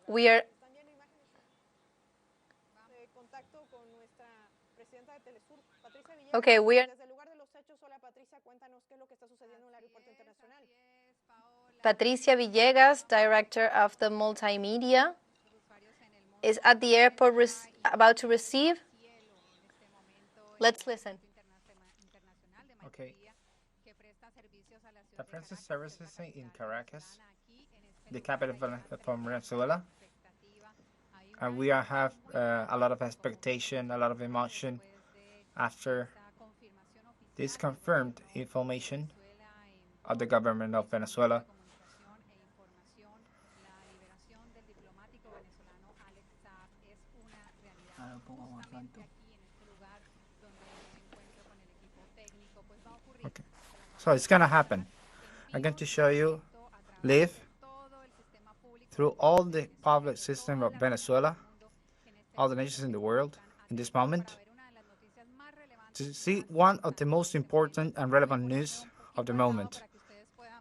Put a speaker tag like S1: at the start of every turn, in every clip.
S1: we are okay. We are Patricia Villegas, director of the multimedia, is at the airport about to receive. Let's listen.
S2: Okay. The Francis services in Caracas, the capital from Venezuela, and we have a lot of expectation, a lot of emotion after this confirmed information of the government of Venezuela. Okay. So it's gonna happen. I'm going to show you live through all the public system of Venezuela, all the nations in the world in this moment, to see one of the most important and relevant news of the moment.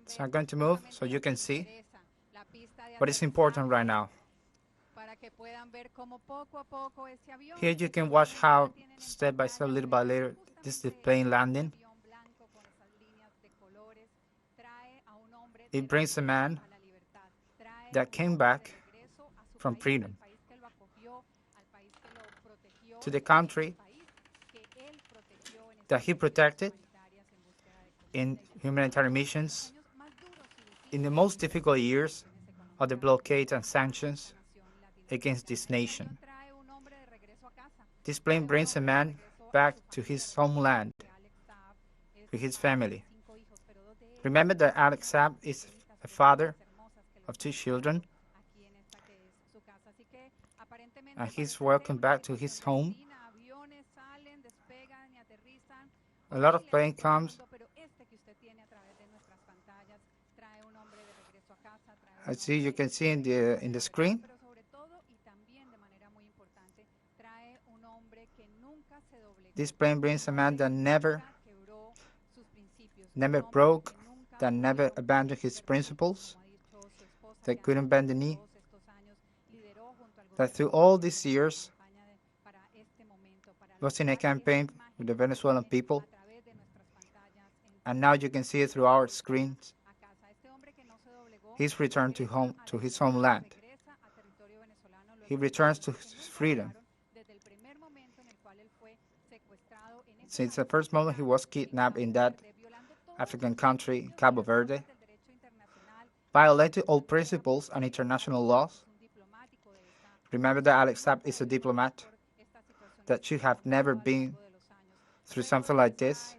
S2: So I'm going to move so you can see what is important right now. Here you can watch how, step by step, little by little, this is the plane landing. It brings a man that came back from freedom to the country that he protected in humanitarian missions in the most difficult years of the blockade and sanctions against this nation. This plane brings a man back to his homeland, to his family. Remember that Alex Saab is a father of 2 children, and he's welcome back to his home. A lot of plane comes. I see you can see in the screen. This plane brings a man that never broke, that never abandoned his principles, that couldn't bend the knee, that through all these years was in a campaign with the Venezuelan people, and now you can see it through our screens. He's returned to his homeland. He returns to his freedom. Since the first moment he was kidnapped in that African country, Cabo Verde, violated all principles and international laws. Remember that Alex Saab is a diplomat that should have never been through something like this.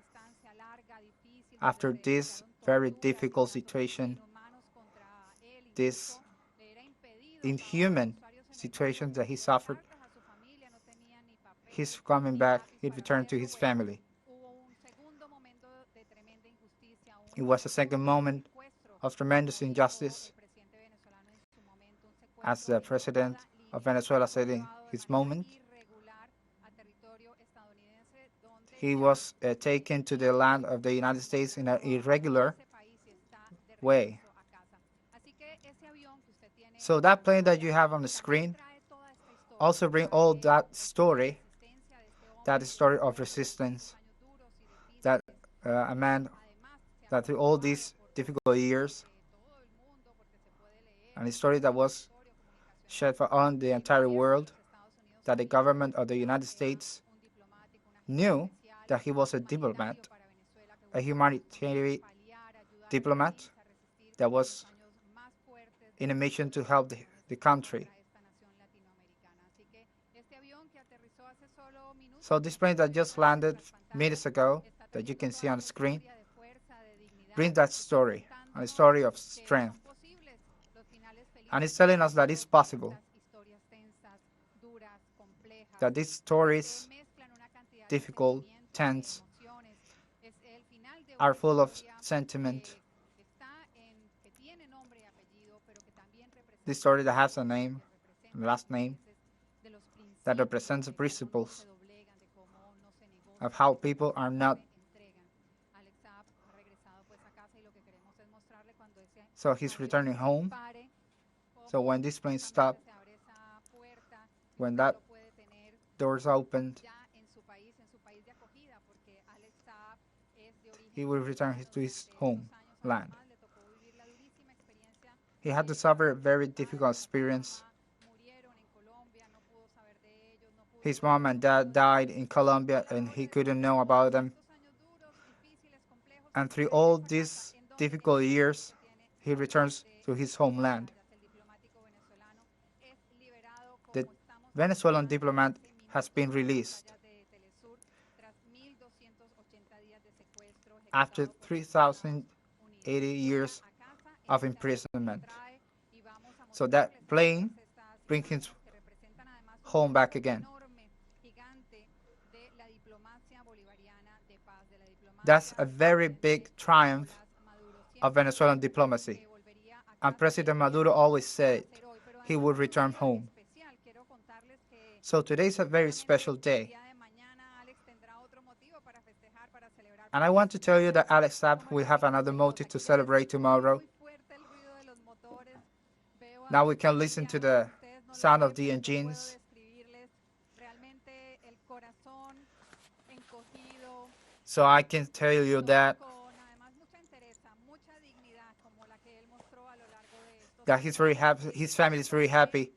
S2: After this very difficult situation, this inhuman situation that he suffered, he's coming back, he returned to his family. It was a second moment of tremendous injustice, as the president of Venezuela said in his moment. He was taken to the land of the United States in an irregular way. So that plane that you have on the screen also brings all that story of resistance, that a man that through all these difficult years, and a story that was shed on the entire world, that the government of the United States knew that he was a diplomat, a humanitarian diplomat that was in a mission to help the country. So this plane that just landed minutes ago, that you can see on the screen, brings that story, a story of strength. And it's telling us that it's possible, that these stories, difficult, tense, are full of sentiment. This story that has a name, a last name, that represents the principles of how people are not. So he's returning home. So when this plane stops, When that doors opened, he will return to his homeland. He had to suffer a very difficult experience. His mom and dad died in Colombia and he couldn't know about them. And through all these difficult years, he returns to his homeland. The Venezuelan diplomat has been released after 3,080 years of imprisonment. So that plane brings him home back again. That's a very big triumph of Venezuelan diplomacy. And President Maduro always said he would return home. So today is a very special day. And I want to tell you that Alex Saab will have another motive to celebrate tomorrow. Now we can listen to the sound of the engines. So I can tell you that he's very happy, his family is very happy,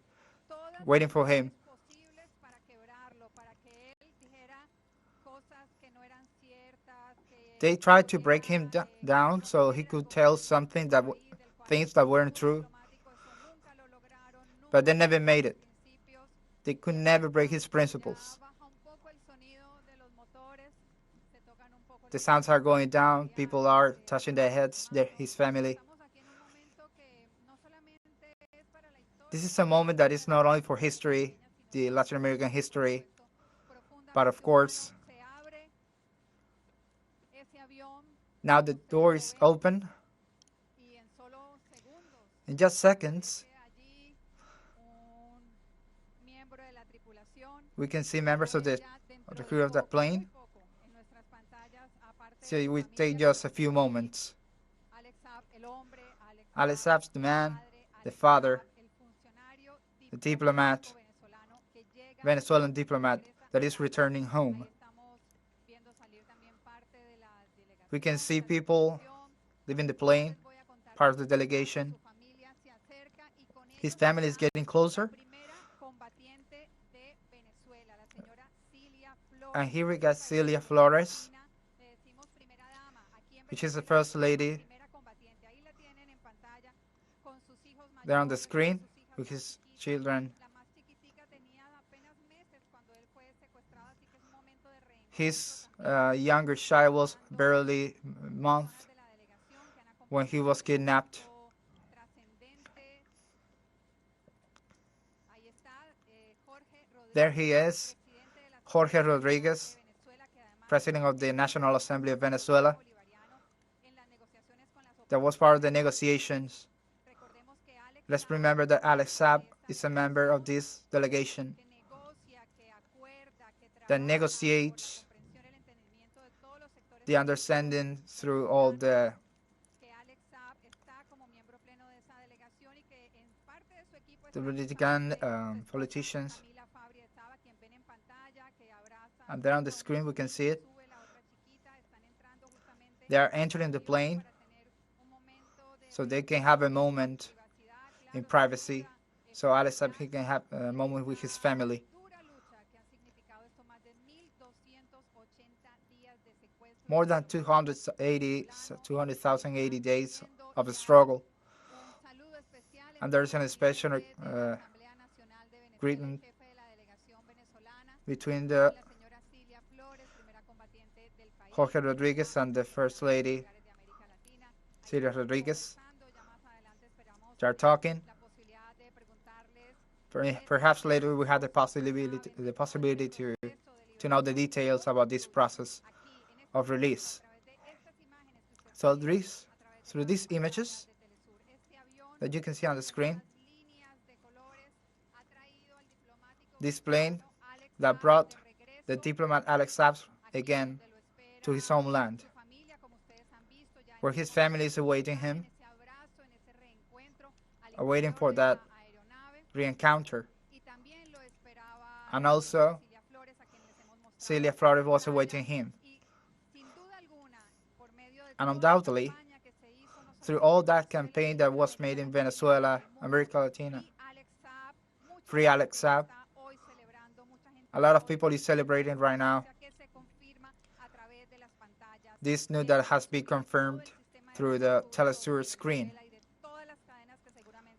S2: waiting for him. They tried to break him down so he could tell something things that weren't true, but they never made it. They could never break his principles. The sounds are going down, people are touching their heads, his family. This is a moment that is not only for history, the Latin American history, but of course, now the door is open. In just seconds, we can see members of the crew of the plane. So it will take just a few moments. Alex Saab, the man, the father, the diplomat, Venezuelan diplomat that is returning home. We can see people leaving the plane, part of the delegation. His family is getting closer. And here we got Celia Flores, which is the first lady. There on the screen with his children. His younger child was barely a month when he was kidnapped. There he is, Jorge Rodriguez, President of the National Assembly of Venezuela. That was part of the negotiations. Let's remember that Alex Saab is a member of this delegation that negotiates the understanding through all the politicians. And there on the screen we can see it. They are entering the plane so they can have a moment in privacy. So Alex Saab can have a moment with his family. More than 280 days of a struggle. And there's an special greeting between the Jorge Rodriguez and the First Lady, Celia Rodriguez. They are talking. Perhaps later we have the possibility to know the details about this process of release. So through these images that you can see on the screen, this plane that brought the diplomat Alex Saab again to his homeland, where his family is awaiting him, awaiting for that re-encounter. And also, Celia Flores was awaiting him. And undoubtedly, through all that campaign that was made in Venezuela, America Latina, Free Alex Saab, a lot of people is celebrating right now. This news that has been confirmed through the teleSUR screen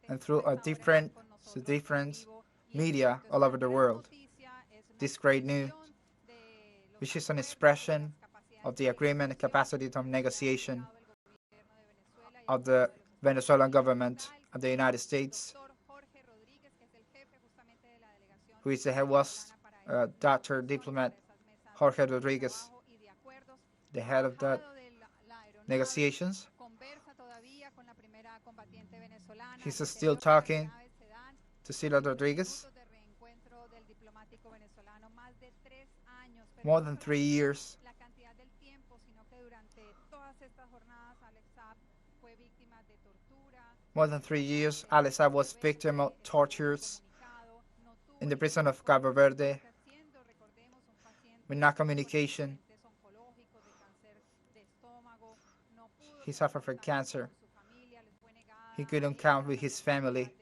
S2: and through different media all over the world. This great news, which is an expression of the agreement and capacity of negotiation of the Venezuelan government of the United States, who is the head was Dr. Diplomat Jorge Rodriguez, the head of the negotiations. He's still talking to Celia Rodriguez. More than 3 years. More than 3 years, Alex Saab was victim of tortures in the prison of Cabo Verde with no communication. He suffered from cancer. He couldn't count with his family.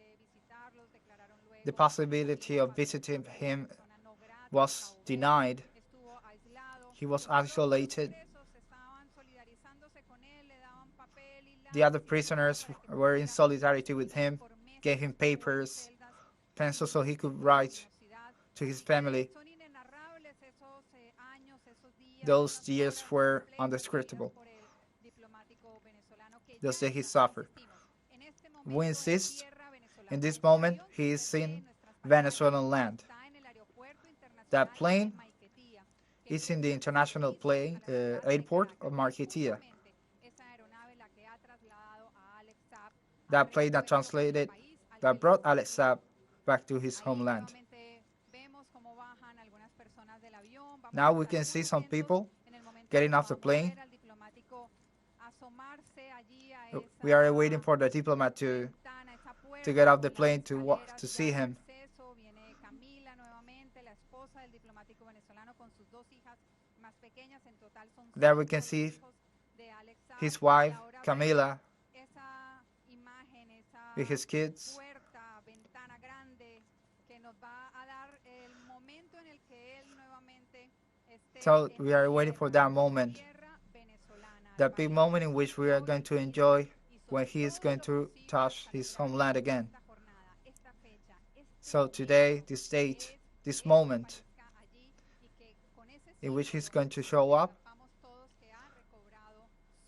S2: The possibility of visiting him was denied. He was isolated. The other prisoners were in solidarity with him, gave him papers, pencils so he could write to his family. Those years were indescribable. Those days he suffered. We insist, in this moment, he is in Venezuelan land. That plane is in the international airport of Marquetía. That plane that brought Alex Saab back to his homeland. Now we can see some people getting off the plane. We are waiting for the diplomat to get off the plane to see him. There we can see his wife, Camila, with his kids. So we are waiting for that moment, that big moment in which we are going to enjoy when he is going to touch his homeland again. So today, this date, this moment in which he's going to show up,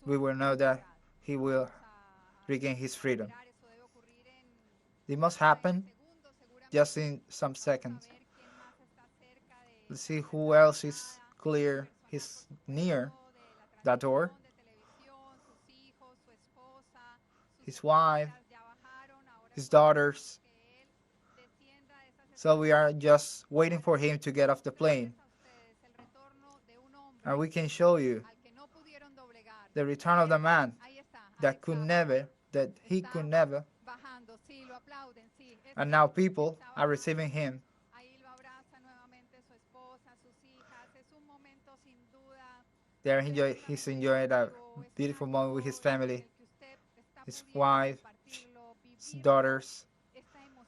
S2: we will know that he will regain his freedom. It must happen just in some seconds. Let's see who else is near that door. His wife, his daughters. So we are just waiting for him to get off the plane. And we can show you the return of the man that he could never. And now people are receiving him. He's enjoying a beautiful moment with his family, his wife, his daughters.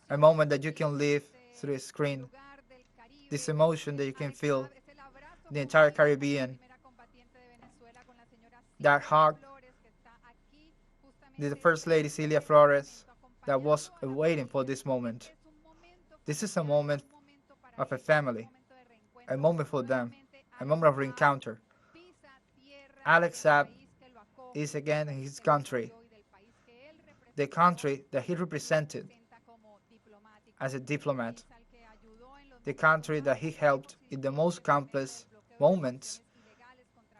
S2: A moment that you can live through a screen. This emotion that you can feel in the entire Caribbean. That hug, the First Lady Celia Flores, that was waiting for this moment. This is a moment of a family, a moment for them, a moment of encounter. Alex Saab is again in his country, the country that he represented as a diplomat, the country that he helped in the most complex moments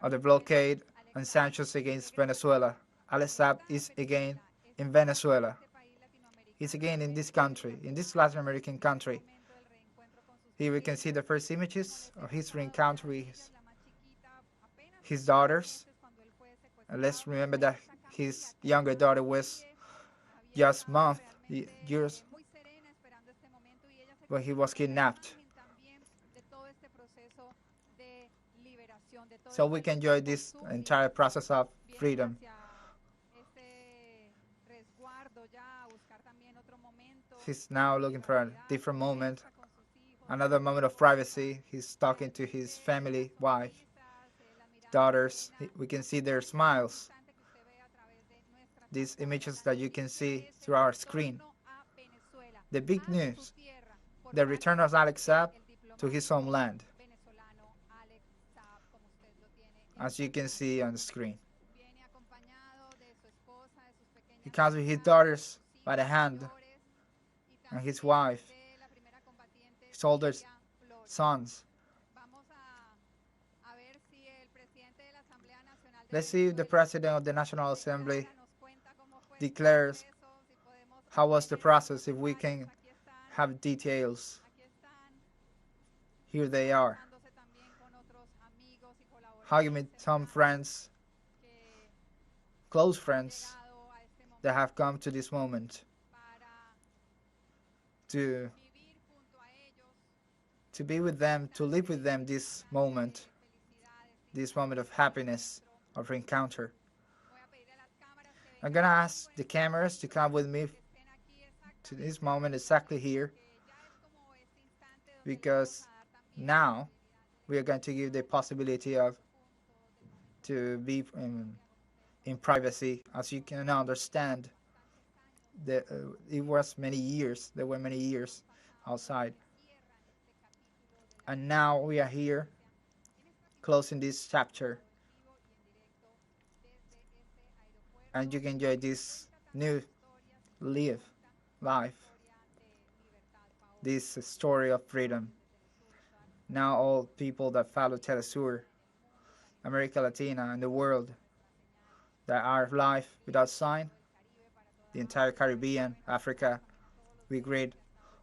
S2: of the blockade and sanctions against Venezuela. Alex Saab is again in Venezuela. He's again in this country, in this Latin American country. Here we can see the first images of his encounter with his daughters. And let's remember that his younger daughter was just years when he was kidnapped. so we can enjoy this entire process of freedom. He's now looking for a different moment, another moment of privacy. He's talking to his family, wife, daughters. We can see their smiles, these images that you can see through our screen. The big news, the return of Alex Saab to his homeland, as you can see on the screen. He comes with his daughters by the hand and his wife, his older sons. Let's see if the President of the National Assembly declares how was the process, if we can have details. Here they are. Hugging with some friends, close friends that have come to this moment to be with them, to live with them this moment of happiness, of encounter. I'm gonna ask the cameras to come with me to this moment exactly here, because now we are going to give the possibility of to be in privacy. As you can understand, it was many years. There were many years outside, and now we are here closing this chapter, and you can enjoy this new life, this story of freedom. Now all people that follow teleSUR, America Latina, and the world that are live without sign, the entire Caribbean, Africa, we greet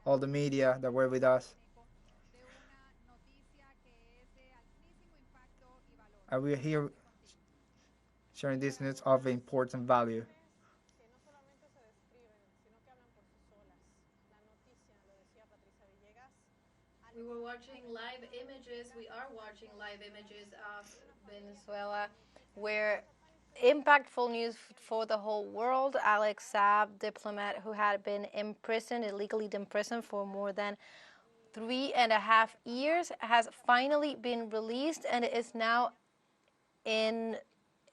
S2: all the media that were with us. And we are here sharing this news of important value.
S1: We were watching live images. We are watching live images of Venezuela, where impactful news for the whole world. Alex Saab, diplomat who had been imprisoned, illegally imprisoned for more than 3.5 years, has finally been released and is now in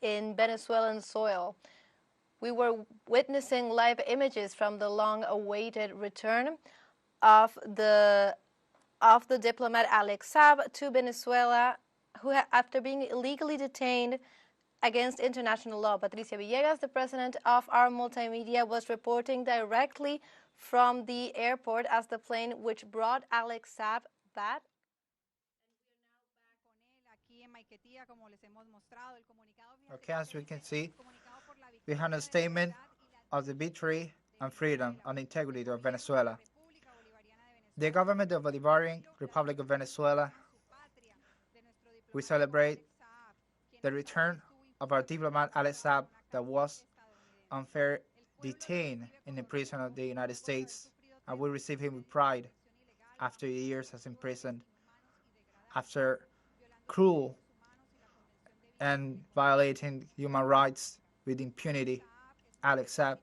S1: Venezuelan soil. We were witnessing live images from the long-awaited return of the diplomat Alex Saab to Venezuela, who after being illegally detained against international law. Patricia Villegas, the president of our multimedia, was reporting directly from the airport as the plane which brought Alex Saab back.
S2: Okay, as we can see, we have a statement of the victory and freedom and integrity of Venezuela. The government of the Bolivarian Republic of Venezuela, we celebrate the return of our diplomat Alex Saab that was unfairly detained in the prison of the United States, and we receive him with pride after years as imprisoned, after cruel and violating human rights with impunity. Alex Saab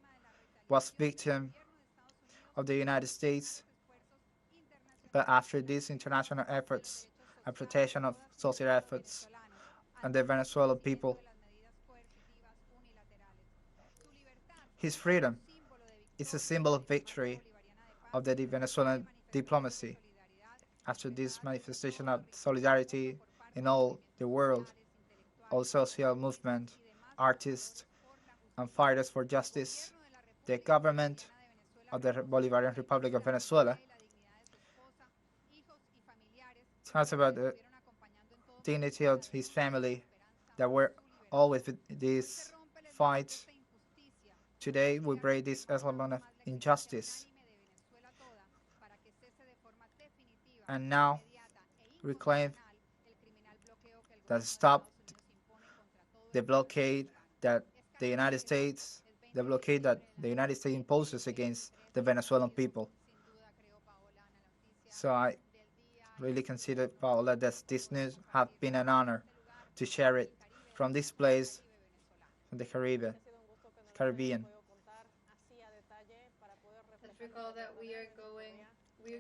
S2: was victim of the United States, but after these international efforts and protection of social efforts and the Venezuelan people, his freedom is a symbol of victory of the Venezuelan diplomacy. After this manifestation of solidarity in all the world, all social movement, artists, and fighters for justice, the government of the Bolivarian Republic of Venezuela talks about the dignity of his family that were always with this fight. Today we break this element of injustice, and now we claim that stop the blockade that the United States, imposes against the Venezuelan people. So I really consider, Paola, that this news have been an honor to share it from this place in the Caribbean.
S1: Let's recall that we're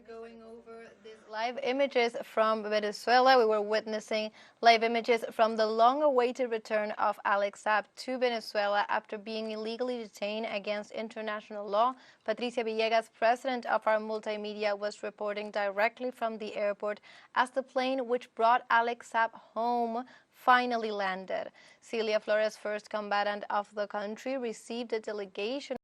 S1: going over these live images from Venezuela. We were witnessing live images from the long-awaited return of Alex Saab to Venezuela after being illegally detained against international law. Patricia Villegas, president of our multimedia, was reporting directly from the airport as the plane which brought Alex Saab home finally landed. Celia Flores, first combatant of the country, received a delegation